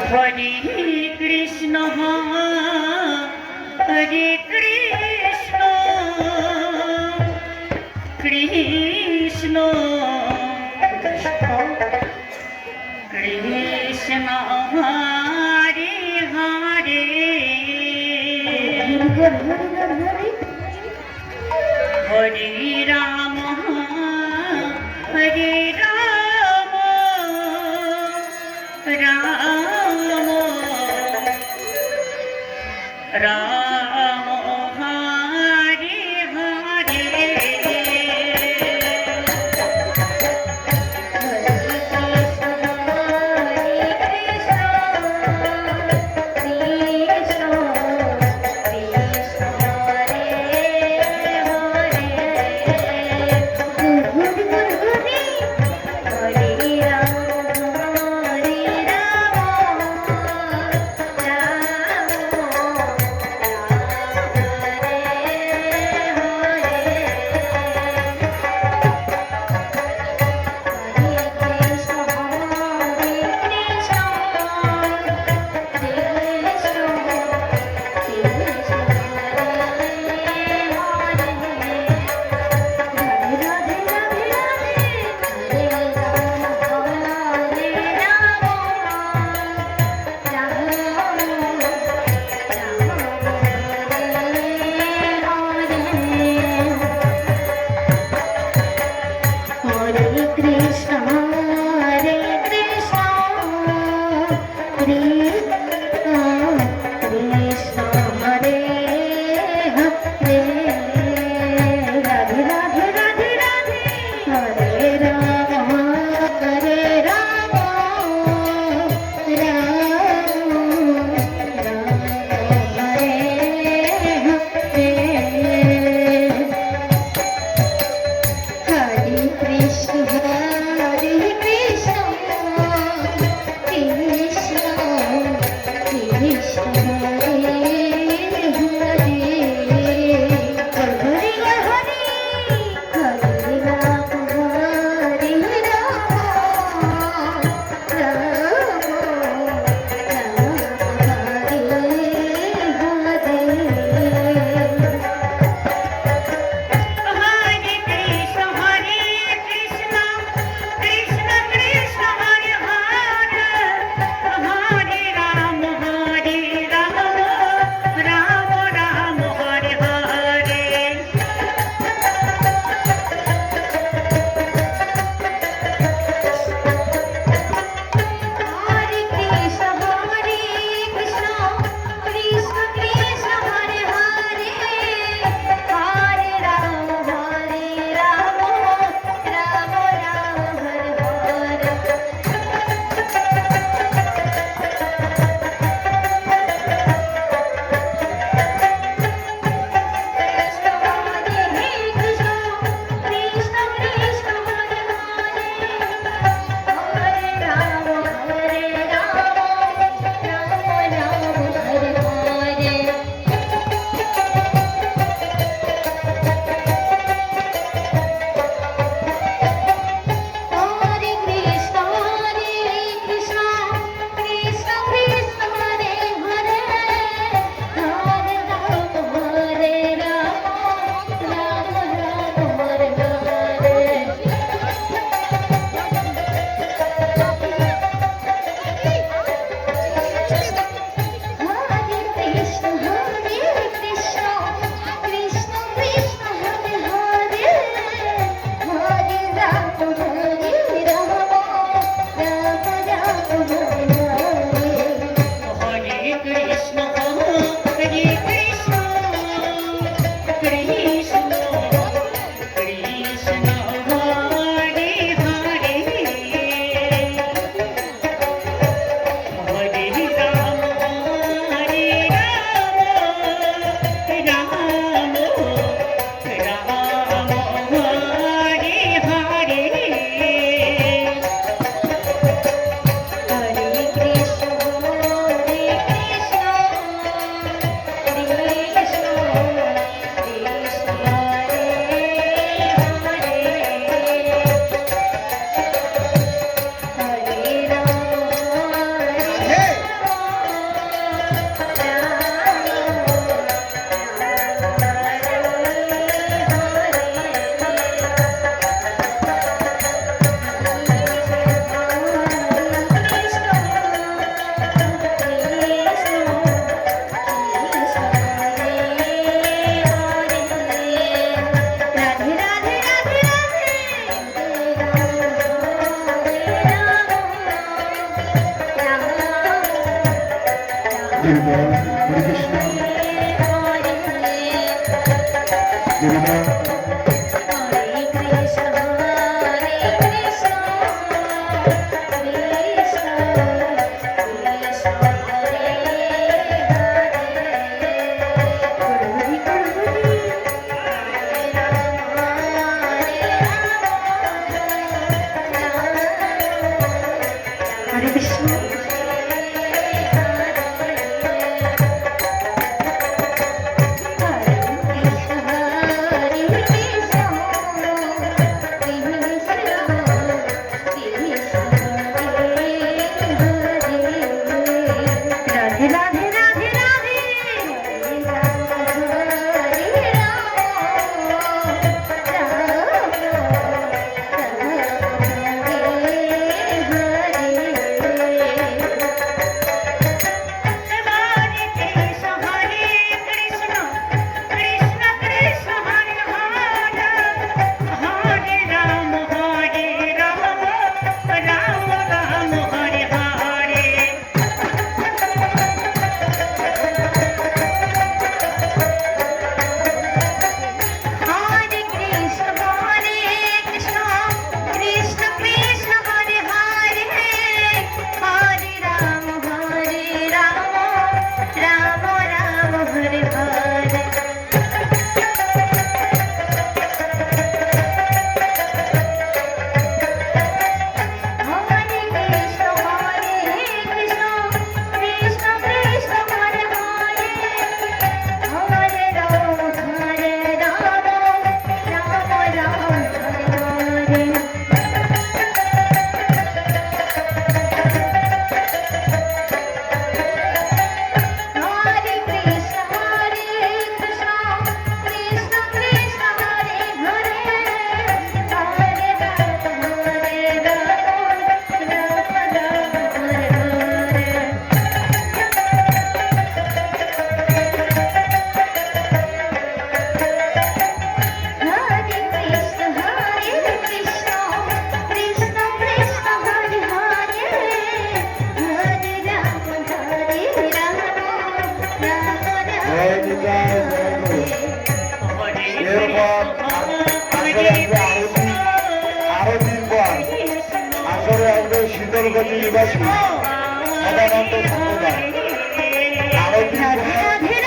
হরে কৃষ্ণ হরে কৃষ্ণ কৃষ্ণ কৃষ্ণ হরে হরে হরে রাম হরে রাম রাম রাম হরে হরে এরপর হরে কৃষ্ণ গোবিন্দ হরে কৃষ্ণ রাধে রাধে রাধে রাধে হরে কৃষ্ণ হরে Krishna Krishna Krishna Hare Hare Hare Ram Ram Ram Hare Hare Hare Krishna Krishna Krishna Hare Hare Hare Rama Rama Rama Hare Hare Hare Krishna Krishna Krishna Hare Hare Hare Rama Rama Rama Hare Hare Hare Krishna Krishna Krishna Hare Hare Hare Rama Rama Hare Hare Hare Krishna Krishna Krishna Hare Hare Hare Rama জয় নিতাই জয় গুরু। এরপর আসরে আসবে আরতির পর আসরে আসবে শীতলগতি নিবাসী সদানন্দ সম্প্রদায় আরতির পর